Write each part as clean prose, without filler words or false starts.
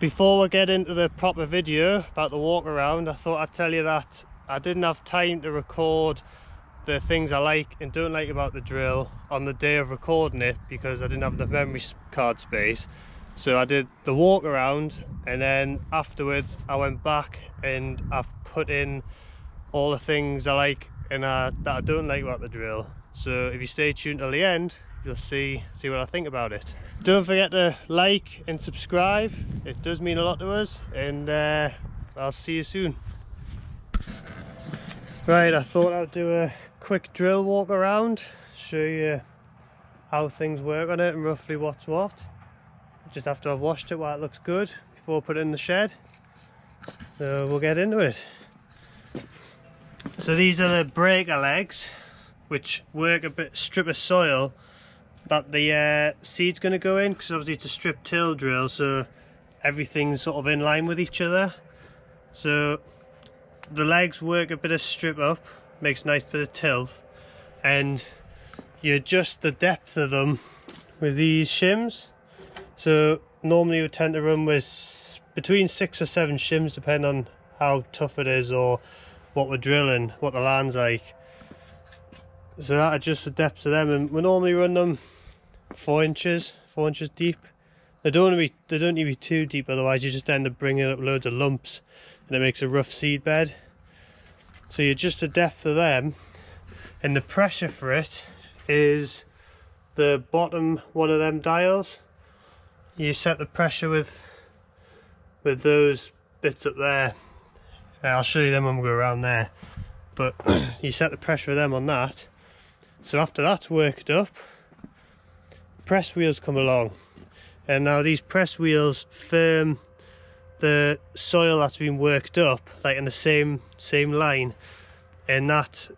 Before we get into the proper video about the walk around, I thought I'd tell you that I didn't have time to record the things I like and don't like about the drill on the day of recording it because I didn't have the memory card space. So I did the walk around, and then afterwards I went back and I've put in all the things I like and that I don't like about the drill. So if you stay tuned till the end, you'll see what I think about it. Don't forget to like and subscribe, it does mean a lot to us, and I'll see you soon. Right, I thought I'd do a quick drill walk around, show you how things work on it and roughly what's what. Just after I've washed it while it looks good before I put it in the shed. So we'll get into it. So these are the breaker legs, which work a bit strip of soil that the seed's going to go in, because obviously it's a strip till drill, so everything's sort of in line with each other. So the legs work a bit of strip up, makes a nice bit of tilth, and you adjust the depth of them with these shims. So normally we tend to run with between 6 or 7 shims, depending on how tough it is or what we're drilling, what the land's like. So that adjusts the depth of them, and we normally run them 4 inches deep. They don't need to be too deep, otherwise you just end up bringing up loads of lumps and it makes a rough seed bed. So you adjust the depth of them, and the pressure for it is the bottom one of them dials. You set the pressure with those bits up there. I'll show you them when we go around there, but you set the pressure of them on that. So after that's worked up, press wheels come along, and now these press wheels firm the soil that's been worked up, like in the same line, and that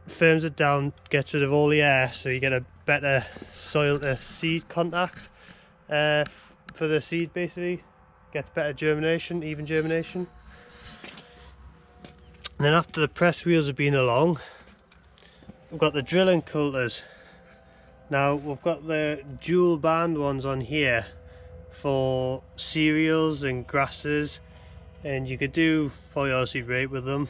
firms it down, gets rid of all the air, so you get a better soil to seed contact for the seed. Basically gets better germination, even germination. And then after the press wheels have been along, we've got the drilling coulters. Now we've got the dual band ones on here for cereals and grasses, and you could do polyseed rape with them,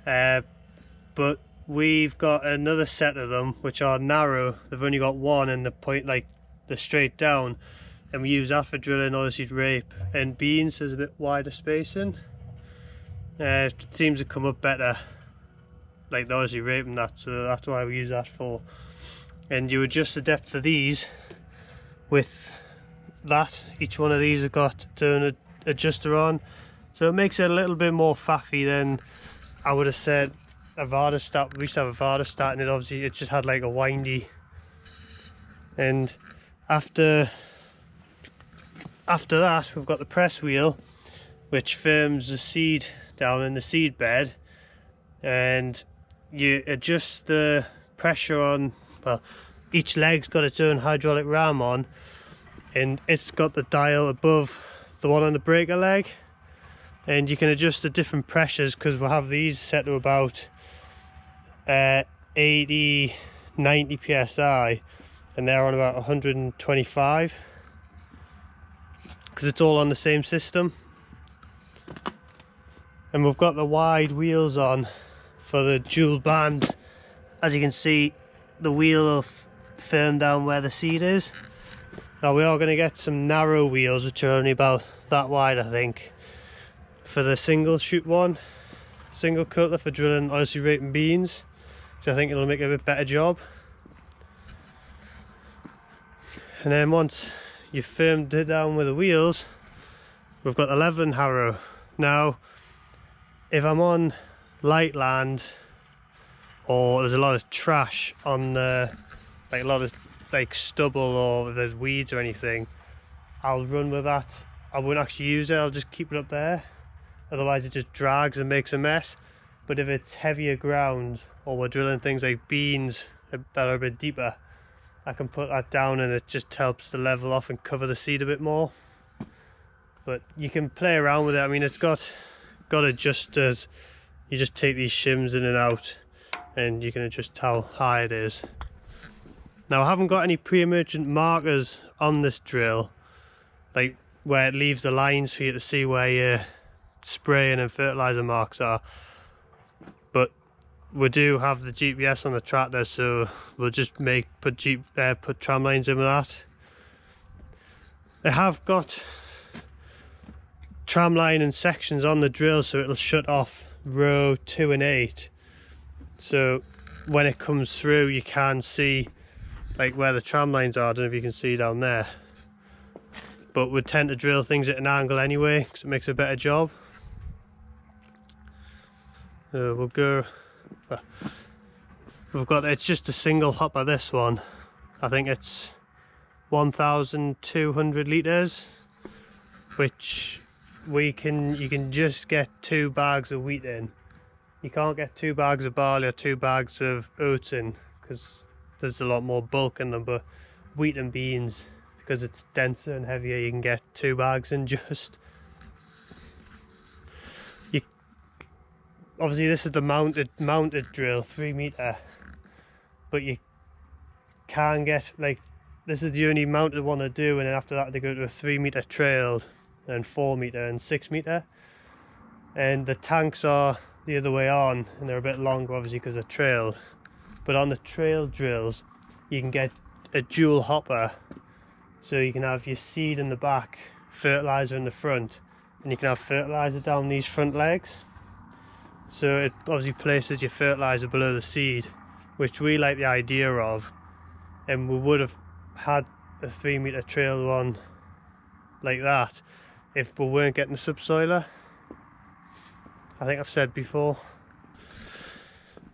but we've got another set of them which are narrow. They've only got one and the point, like the straight down, and we use that for drilling oilseed rape and beans. There's a bit wider spacing. It seems to come up better, like the oilseed rape and that, so that's why we use that for. And you adjust the depth of these with that. Each one of these have got its own adjuster on, so it makes it a little bit more faffy than I would have said a Varda start. We used to have a Varda start, and it just had like a windy. And after that, we've got the press wheel, which firms the seed down in the seed bed, and you adjust the pressure on. Well, each leg's got its own hydraulic ram on, and it's got the dial above the one on the breaker leg, and you can adjust the different pressures, because we'll have these set to about 80-90 psi, and they're on about 125, because it's all on the same system. And we've got the wide wheels on for the dual bands. As you can see, the wheel will firm down where the seed is. Now we are going to get some narrow wheels, which are only about that wide, I think, for the single shoot one, single coulter for drilling oilseed rape and beans, which I think it'll make a bit better job. And then once you've firmed it down with the wheels, we've got the leveling harrow. Now if I'm on light land, or there's a lot of trash on the, like a lot of like stubble, or if there's weeds or anything, I'll run with that. I won't actually use it, I'll just keep it up there, otherwise it just drags and makes a mess. But if it's heavier ground, or we're drilling things like beans that are a bit deeper, I can put that down, and it just helps to level off and cover the seed a bit more. But you can play around with it. I mean, it's got adjusters. You just take these shims in and out, and you can adjust how high it is. Now I haven't got any pre-emergent markers on this drill, like where it leaves the lines for you to see where your spraying and fertilizer marks are. But we do have the GPS on the tractor, so we'll just put tram lines in with that. They have got tram line and sections on the drill, so it'll shut off row 2 and 8. So when it comes through, you can see like where the tram lines are. I don't know if you can see down there, but we tend to drill things at an angle anyway because it makes a better job. We'll go. We've got, it's just a single hopper, this one. I think it's 1,200 litres, which you can just get 2 bags of wheat in. You can't get 2 bags of barley or 2 bags of oats in because there's a lot more bulk in them, but wheat and beans, because it's denser and heavier, you can get 2 bags in just. Obviously this is the mounted drill, 3 metre, but you can get, like, this is the only mounted one to do, and then after that they go to a 3 metre trailed, and 4 metre and 6 metre, and the tanks are the other way on, and they're a bit longer obviously because they're trailed. But on the trail drills you can get a dual hopper, so you can have your seed in the back, fertilizer in the front, and you can have fertilizer down these front legs. So it obviously places your fertilizer below the seed, which we like the idea of, and we would have had a 3 metre trail one like that if we weren't getting the subsoiler. I think I've said before.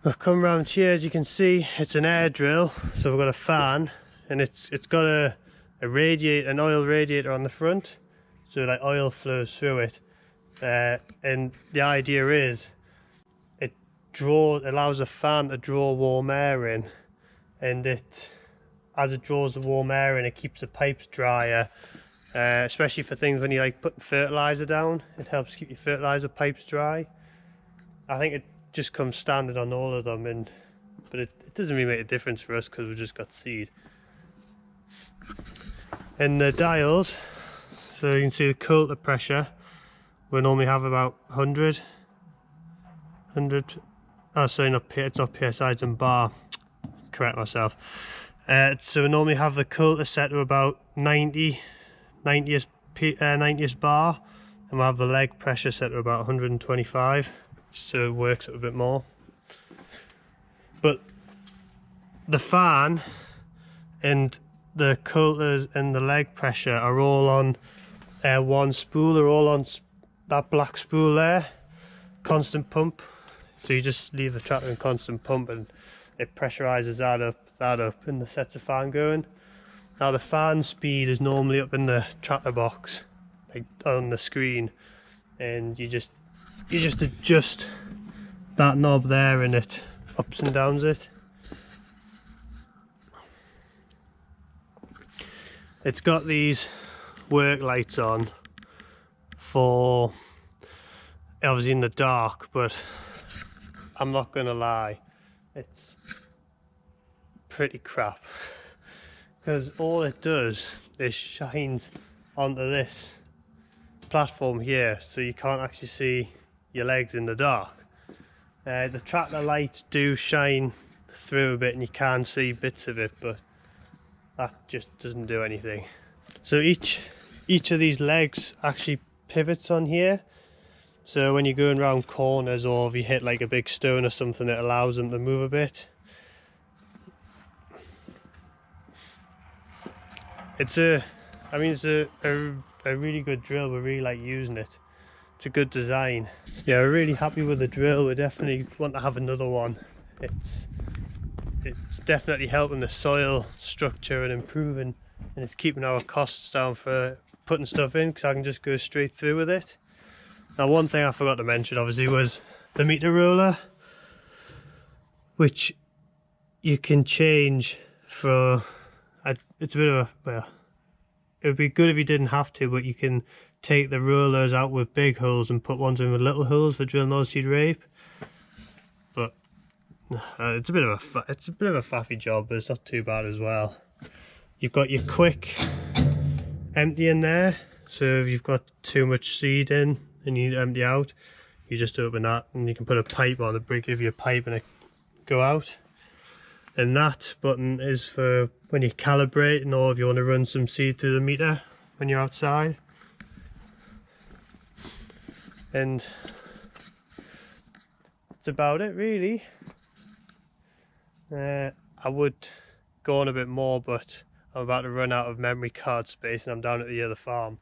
I've come around here, as you can see, it's an air drill, so we've got a fan, and it's got a radiator, an oil radiator on the front, so like oil flows through it, and the idea is it allows a fan to draw warm air in, and as it draws the warm air in, it keeps the pipes drier, especially for things when you like putting fertilizer down. It helps keep your fertilizer pipes dry. I think it just comes standard on all of them, but it doesn't really make a difference for us because we've just got seed. And the dials, so you can see the coulter pressure, we normally have about 100, oh sorry, it's not PSI, it's in bar, correct myself. So we normally have the coulter set to about 90th bar, and we'll have the leg pressure set to about 125, so it works up a bit more. But the fan and the coulters and the leg pressure are all on one spool. They're all on that black spool there, constant pump. So you just leave the tractor in constant pump and it pressurizes that up, and the sets a fan going. Now the fan speed is normally up in the tractor box, like on the screen, and you just adjust that knob there and it ups and downs it. It's got these work lights on for obviously in the dark, but I'm not gonna lie, it's pretty crap, because all it does is shines onto this platform here, so you can't actually see your legs in the dark. The tractor lights do shine through a bit and you can see bits of it, but that just doesn't do anything. So each of these legs actually pivots on here, so when you're going around corners or if you hit like a big stone or something, it allows them to move a bit. It's a really good drill. We really like using it. It's a good design. Yeah, we're really happy with the drill. We definitely want to have another one. It's definitely helping the soil structure and improving, and it's keeping our costs down for putting stuff in, because I can just go straight through with it. Now one thing I forgot to mention obviously was the meter roller, which you can change for, it's a bit of a, well, it would be good if you didn't have to, but you can take the rollers out with big holes and put ones in with little holes for drilling oilseed rape. But it's a bit of a faffy job, but it's not too bad as well. You've got your quick empty in there, So if you've got too much seed in and you need to empty out, you just open that and you can put a pipe on it, give you a pipe and it go out. And that button is for when you're calibrating or if you want to run some seed through the meter when you're outside. And that's about it really. I would go on a bit more, but I'm about to run out of memory card space and I'm down at the other farm.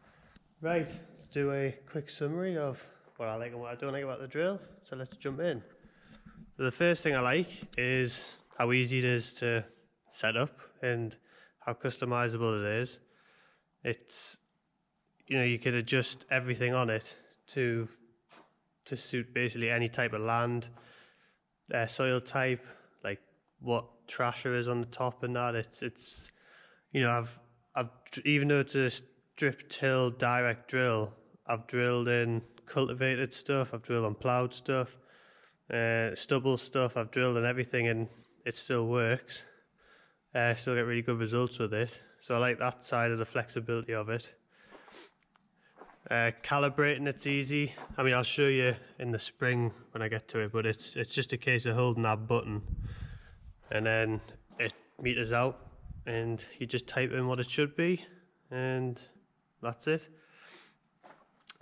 Right, do a quick summary of what I like and what I don't like about the drill, so let's jump in. So the first thing I like is how easy it is to set up and how customizable it is. It's, you know, you could adjust everything on it to suit basically any type of land, soil type, like what trasher is on the top and that. It's you know, I've even though it's a strip till direct drill, I've drilled in cultivated stuff, I've drilled on ploughed stuff, stubble stuff, I've drilled in everything and it still works. Still get really good results with it. So I like that side of the flexibility of it. Calibrating, it's easy. I mean, I'll show you in the spring when I get to it, but it's just a case of holding that button and then it meters out and you just type in what it should be and that's it.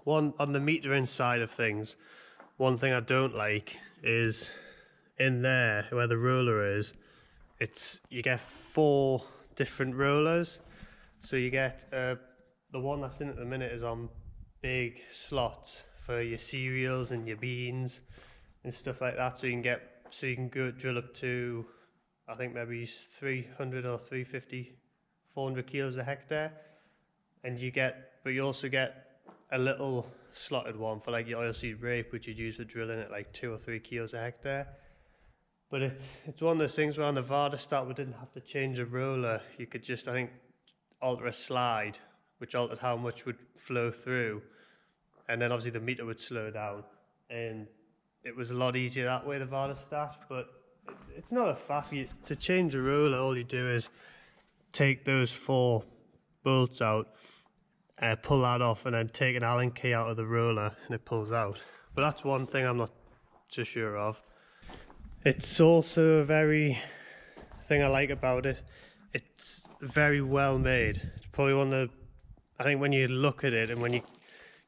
On the metering side of things, one thing I don't like is in there where the roller is, you get 4 different rollers. So you get the one that's in at the minute is on big slots for your cereals and your beans and stuff like that. So you can go drill up to, I think maybe 300 or 350, 400 kilos a hectare, and but you also get a little slotted one for like your oilseed rape, which you'd use for drilling at like 2 or 3 kilos a hectare. But it's one of those things where on the Vardastat we didn't have to change a roller. You could just, I think, alter a slide, which altered how much would flow through, and then obviously the meter would slow down, and it was a lot easier that way, the Vardastat. But it's not a faff. To change a roller, all you do is take those 4 bolts out, pull that off, and then take an Allen key out of the roller and it pulls out. But that's one thing I'm not too sure of. It's also a thing I like about it, it's very well made. It's probably one of the, I think when you look at it and when you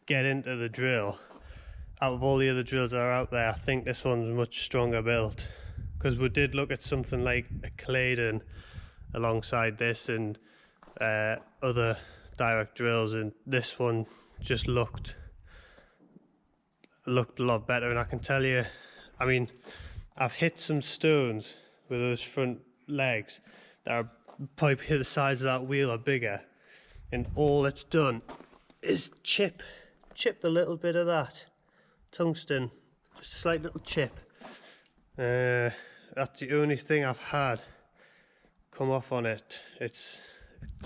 get into the drill, out of all the other drills that are out there, I think this one's much stronger built. Because we did look at something like a Claydon alongside this and other direct drills, and this one just looked a lot better. And I can tell you, I mean, I've hit some stones with those front legs that are probably the size of that wheel or bigger, and all it's done is chip a little bit of that tungsten, just a slight little chip. That's the only thing I've had come off on it. It's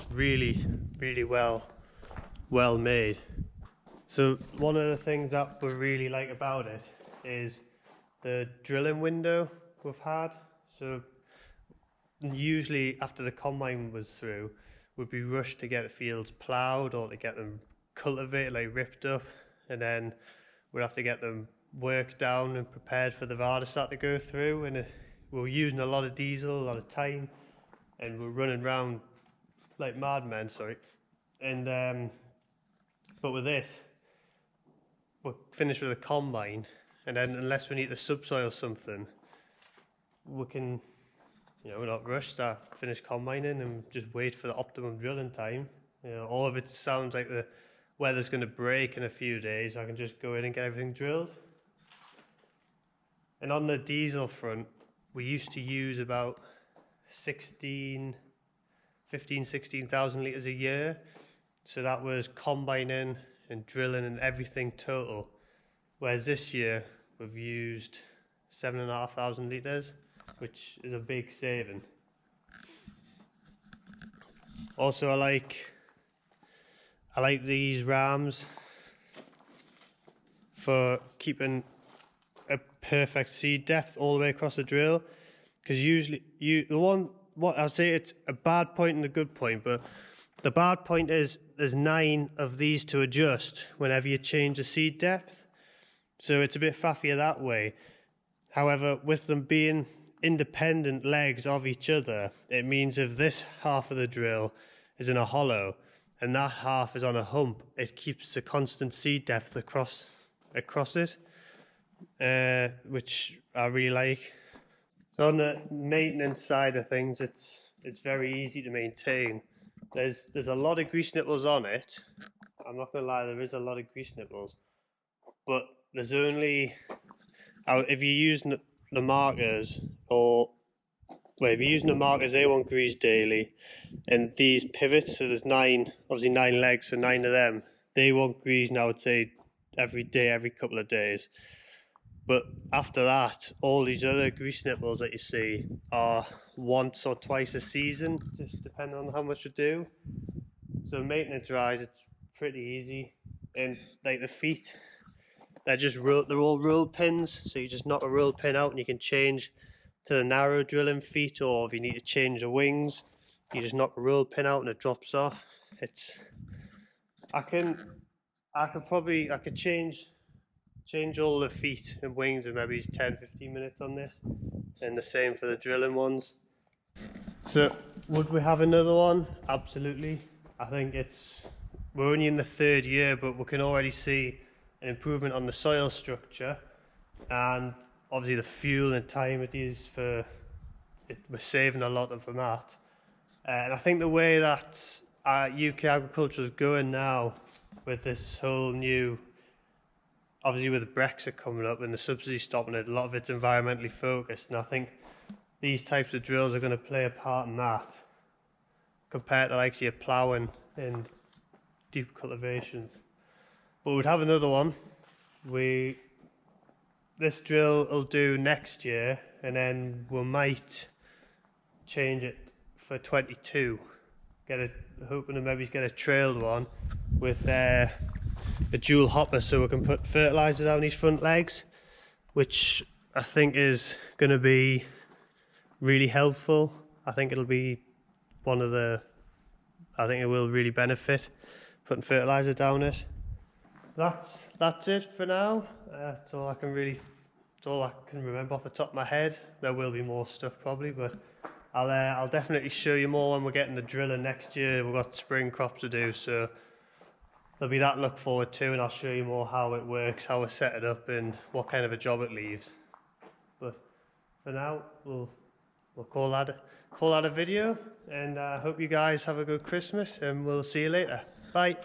really well made. So one of the things that we really like about it is the drilling window we've had. So usually after the combine was through, we'd be rushed to get the fields ploughed or to get them cultivated, like ripped up, and then we'd have to get them worked down and prepared for the Vardastat to go through, and we were using a lot of diesel, a lot of time, and we're running around like madmen, and but with this, we're finished with a combine, and then unless we need to subsoil something, we can, you know, we're not rushed to finish combining and just wait for the optimum drilling time. You know, or if it sounds like the weather's going to break in a few days, I can just go in and get everything drilled. And on the diesel front, we used to use about 16,000 litres a year. So that was combining and drilling and everything total. Whereas this year, we've used 7,500 litres, which is a big saving. Also, I like these rams for keeping a perfect seed depth all the way across the drill, because usually what I'd say, it's a bad point and a good point, but The bad point is there's 9 of these to adjust whenever you change the seed depth. So it's a bit faffier that way. However, with them being independent legs of each other, it means if this half of the drill is in a hollow and that half is on a hump, it keeps a constant seed depth across it, which I really like. So on the maintenance side of things, it's very easy to maintain. There's a lot of grease nipples on it. I'm not gonna lie, there is a lot of grease nipples, but there's only, if you use the markers, or well, if you're using the markers, they won't grease daily, and these pivots, so there's 9, obviously 9 legs, so 9 of them, they won't grease. Now I would say every day, every couple of days. But after that, all these other grease nipples that you see are once or twice a season, just depending on how much you do. So maintenance wise, it's pretty easy. And like the feet, they're all roll pins. So you just knock a roll pin out and you can change to the narrow drilling feet, or if you need to change the wings, you just knock a roll pin out and it drops off. I could change all the feet and wings in maybe 10-15 minutes on this, and the same for the drilling ones. So would we have another one? Absolutely. I think we're only in the 3rd year, but we can already see an improvement on the soil structure, and obviously the fuel and time it is for it, we're saving a lot from that. And I think the way that UK agriculture is going now, with this whole new, obviously with Brexit coming up and the subsidy stopping it, a lot of it's environmentally focused, and I think these types of drills are going to play a part in that, compared to like your ploughing and deep cultivations. But we'd have another one. This drill will do next year, and then we might change it for 22. Hoping to maybe get a trailed one with a dual hopper, so we can put fertilizer down these front legs, which I think is going to be really helpful. I think it'll be I think it will really benefit putting fertilizer down it. That's it for now. That's all I can remember off the top of my head. There will be more stuff probably, but I'll definitely show you more when we're getting the driller next year. We've got spring crops to do, so there'll be that to look forward to, and I'll show you more how it works, how we set it up, and what kind of a job it leaves. But for now, we'll call that a video, and I hope you guys have a good Christmas, and we'll see you later. Bye.